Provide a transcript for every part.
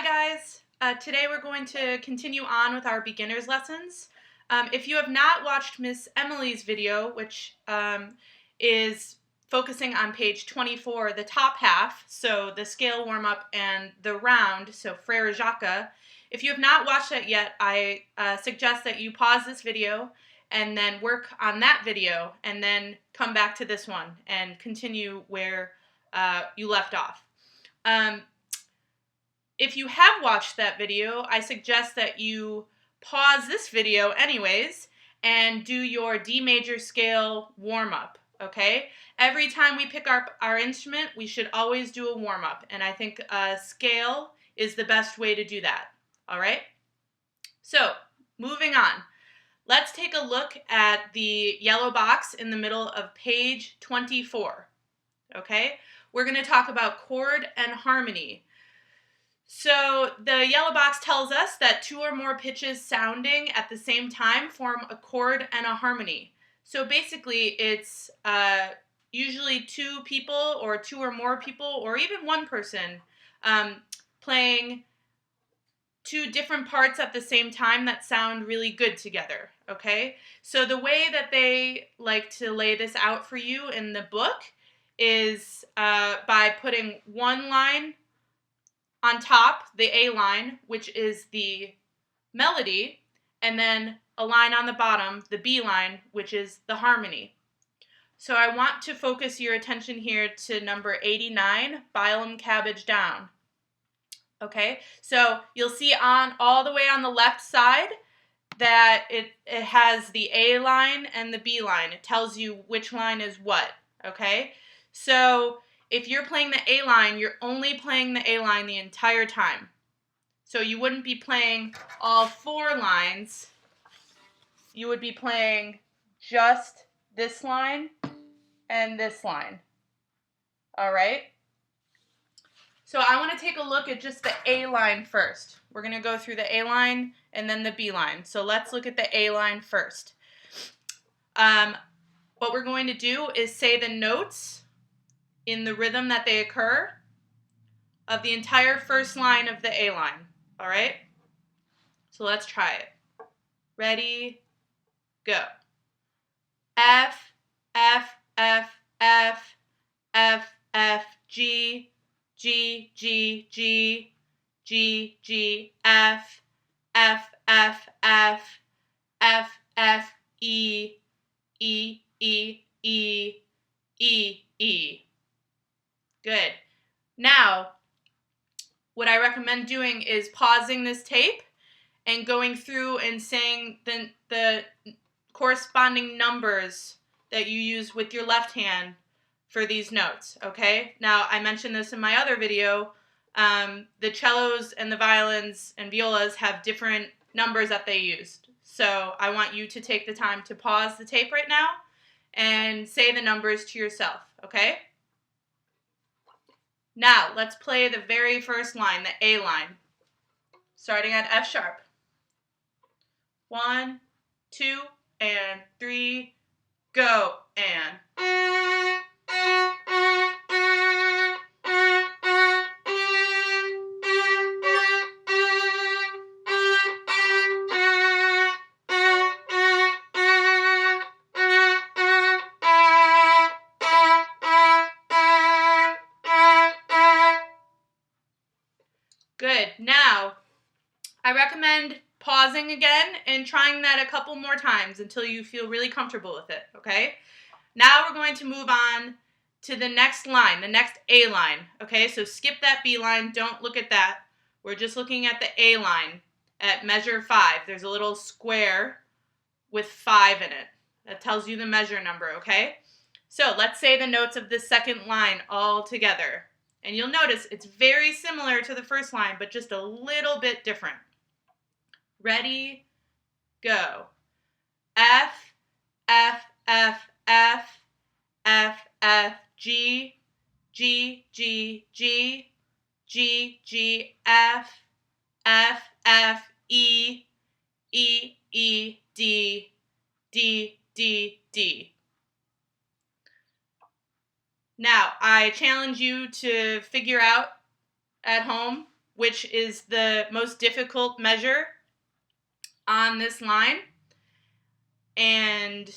Hi guys! Today we're going to continue on with our beginners lessons. If you have not watched Miss Emily's video, which is focusing on page 24, the top half, so the scale warm-up and the round, so Frere Jacques, if you have not watched that yet, I suggest that you pause this video and then work on that video and then come back to this one and continue where you left off. If you have watched that video, I suggest that you pause this video anyways and do your D major scale warm-up, okay? Every time we pick up our instrument, we should always do a warm-up, and I think a scale is the best way to do that, all right? So, moving on. Let's take a look at the yellow box in the middle of page 24, okay? We're going to talk about chord and harmony. So the yellow box tells us that two or more pitches sounding at the same time form a chord and a harmony. So basically it's usually two people or two or more people or even one person playing two different parts at the same time that sound really good together, okay? So the way that they like to lay this out for you in the book is by putting one line on top, the A line, which is the melody, and then a line on the bottom, the B line, which is the harmony. So I want to focus your attention here to number 89, Bile, Cabbage down. Okay, so you'll see on all the way on the left side that it has the A line and the B line. It tells you which line is what, okay? So if you're playing the A line, you're only playing the A line the entire time. So you wouldn't be playing all four lines. You would be playing just this line and this line. All right? So I want to take a look at just the A line first. We're going to go through the A line and then the B line. So let's look at the A line first. What we're going to do is say the notes in the rhythm that they occur of the entire first line of the A line, all right? So let's try it. Ready, go. F, F, F, F, F, F, G, G, G, G, G, G, F, F, F, F, F, F, E, E, E, E, E, E. Good. Now, what I recommend doing is pausing this tape and going through and saying the corresponding numbers that you use with your left hand for these notes, okay? Now, I mentioned this in my other video. The cellos and the violins and violas have different numbers that they used. So I want you to take the time to pause the tape right now and say the numbers to yourself, okay? Now, let's play the very first line, the A line, starting at F sharp. 1, 2, and 3, go, and. Good. Now, I recommend pausing again and trying that a couple more times until you feel really comfortable with it, okay? Now we're going to move on to the next line, the next A line, okay? So skip that B line, don't look at that. We're just looking at the A line at measure 5. There's a little square with 5 in it. That tells you the measure number, okay? So let's say the notes of the second line all together. And you'll notice it's very similar to the first line, but just a little bit different. Ready, go. F, F, F, F, F, F, G, G, G, G, G, G, F, F, F, E, E, E, D, D, D, D. Now, I challenge you to figure out at home which is the most difficult measure on this line. And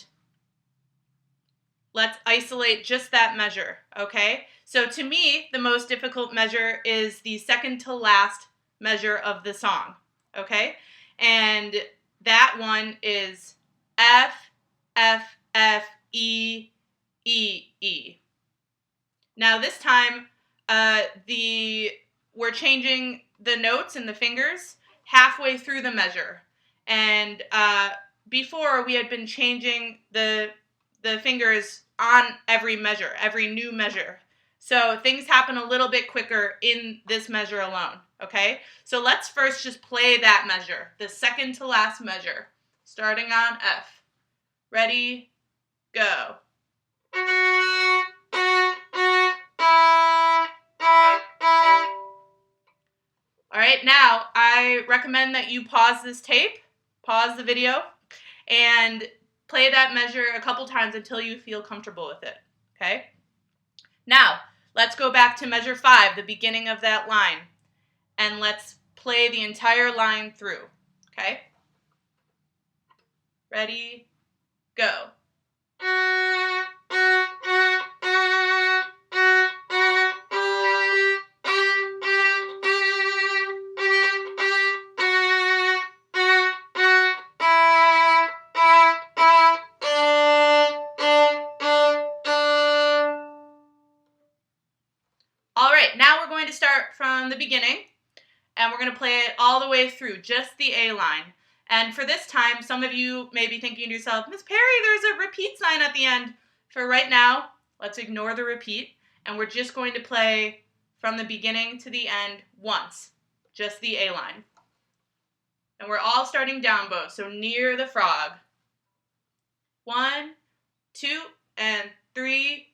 let's isolate just that measure, okay? So to me, the most difficult measure is the second to last measure of the song, okay? And that one is F, F, F, E, E, E. Now this time, we're changing the notes and the fingers halfway through the measure. And before, we had been changing the fingers on every measure, every new measure. So things happen a little bit quicker in this measure alone, okay? So let's first just play that measure, the second to last measure, starting on F. Ready, go. All right, now I recommend that you pause this tape, pause the video, and play that measure a couple times until you feel comfortable with it, okay? Now, let's go back to measure 5, the beginning of that line, and let's play the entire line through, okay? Ready, go. All right, now we're going to start from the beginning, and we're going to play it all the way through, just the A line. And for this time, some of you may be thinking to yourself, Miss Perry, there's a repeat sign at the end. For right now, let's ignore the repeat, and we're just going to play from the beginning to the end once, just the A line. And we're all starting down bow, so near the frog. 1, 2, and 3,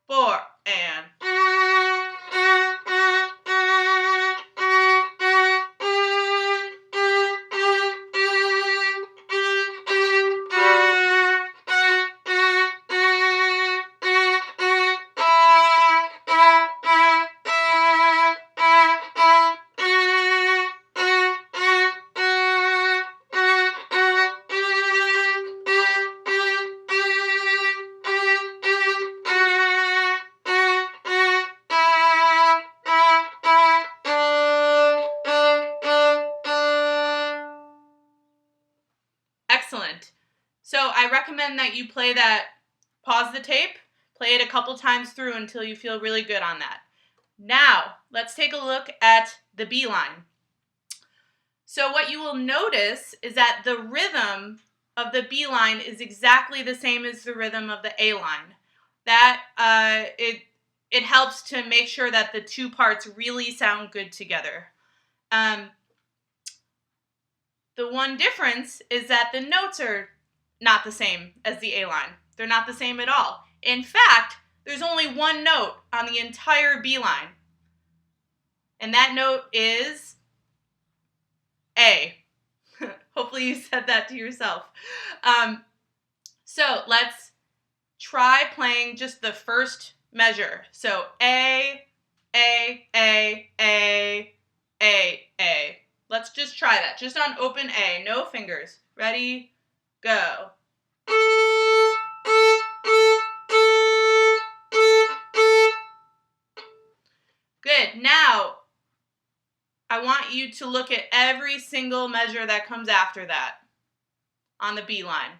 4, and... Excellent. So I recommend that you play that, pause the tape, play it a couple times through until you feel really good on that. Now, let's take a look at the B line. So what you will notice is that the rhythm of the B line is exactly the same as the rhythm of the A line. That it helps to make sure that the two parts really sound good together. The one difference is that the notes are not the same as the A line. They're not the same at all. In fact, there's only one note on the entire B line. And that note is A. Hopefully you said that to yourself. So let's try playing just the first measure. So A, A, A, A, A, A. Let's just try that, just on open A, no fingers. Ready, go. Good. Now, I want you to look at every single measure that comes after that on the B line.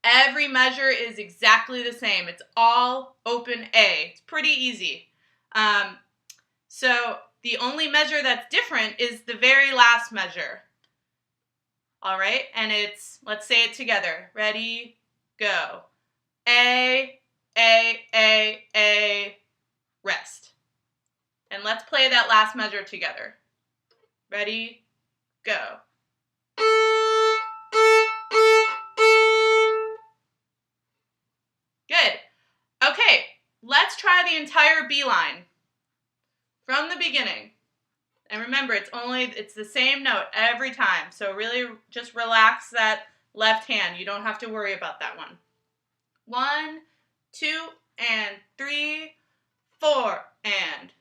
Every measure is exactly the same. It's all open A. It's pretty easy. So the only measure that's different is the very last measure. All right, and it's, let's say it together. Ready, go. A, A, A, A, rest. And let's play that last measure together. Ready, go. Good. Okay, let's try the entire B line from the beginning. And remember, it's the same note every time. So really just relax that left hand. You don't have to worry about that one. 1, 2, and 3, 4, and...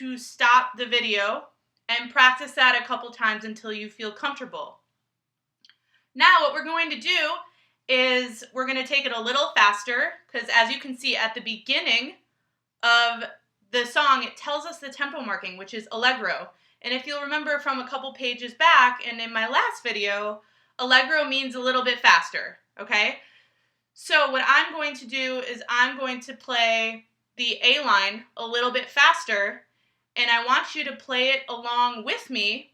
you to stop the video and practice that a couple times until you feel comfortable. Now what we're going to do is we're going to take it a little faster, because as you can see at the beginning of the song, it tells us the tempo marking, which is allegro. And if you'll remember from a couple pages back and in my last video, allegro means a little bit faster, okay? So what I'm going to do is I'm going to play the A line a little bit faster, and I want you to play it along with me,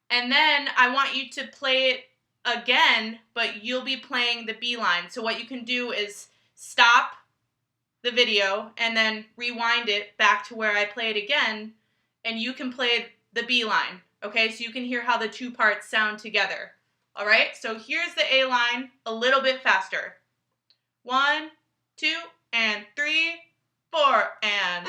and then I want you to play it again, but you'll be playing the B line. So what you can do is stop the video and then rewind it back to where I play it again, and you can play the B line, okay? So you can hear how the two parts sound together. All right, so here's the A line a little bit faster. 1, 2, and 3, 4, and...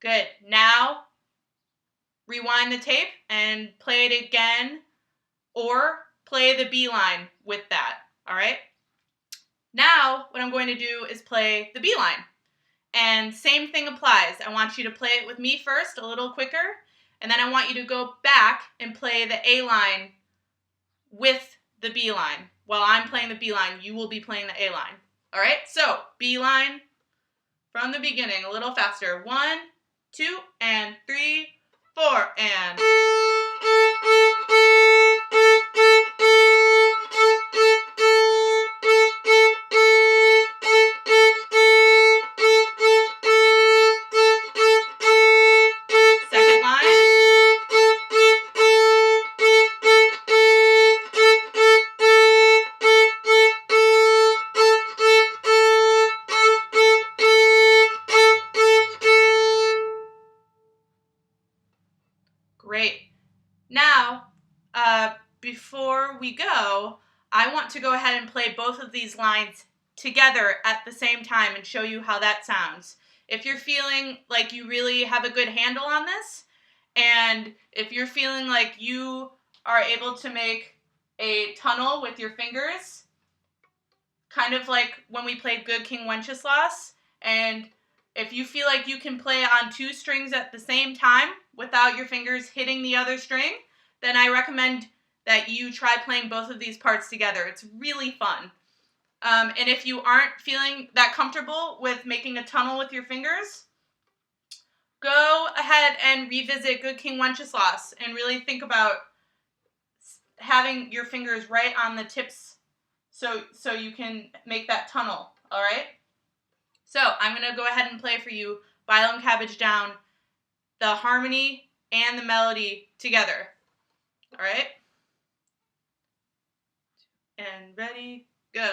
Good. Now, rewind the tape and play it again, or play the B line with that, all right? Now, what I'm going to do is play the B line. And same thing applies. I want you to play it with me first, a little quicker, and then I want you to go back and play the A line with the B line. While I'm playing the B line, you will be playing the A line. All right? So, B line from the beginning, a little faster. 1, 2, and 3, 4, and... Second line. Great. Now, before we go, I want to go ahead and play both of these lines together at the same time and show you how that sounds. If you're feeling like you really have a good handle on this, and if you're feeling like you are able to make a tunnel with your fingers, kind of like when we played Good King Wenceslas, and if you feel like you can play on 2 strings at the same time without your fingers hitting the other string, then I recommend that you try playing both of these parts together. It's really fun. And if you aren't feeling that comfortable with making a tunnel with your fingers, go ahead and revisit Good King Wenceslas and really think about having your fingers right on the tips so you can make that tunnel, all right? So I'm going to go ahead and play for you Bile and Cabbage Down, the harmony and the melody together. All right? And ready, go.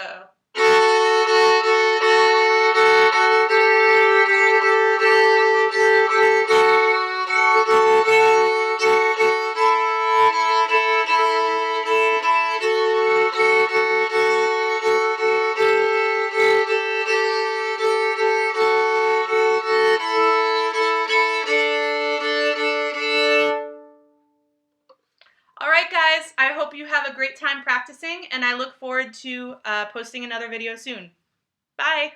Guys, I hope you have a great time practicing, and I look forward to posting another video soon. Bye!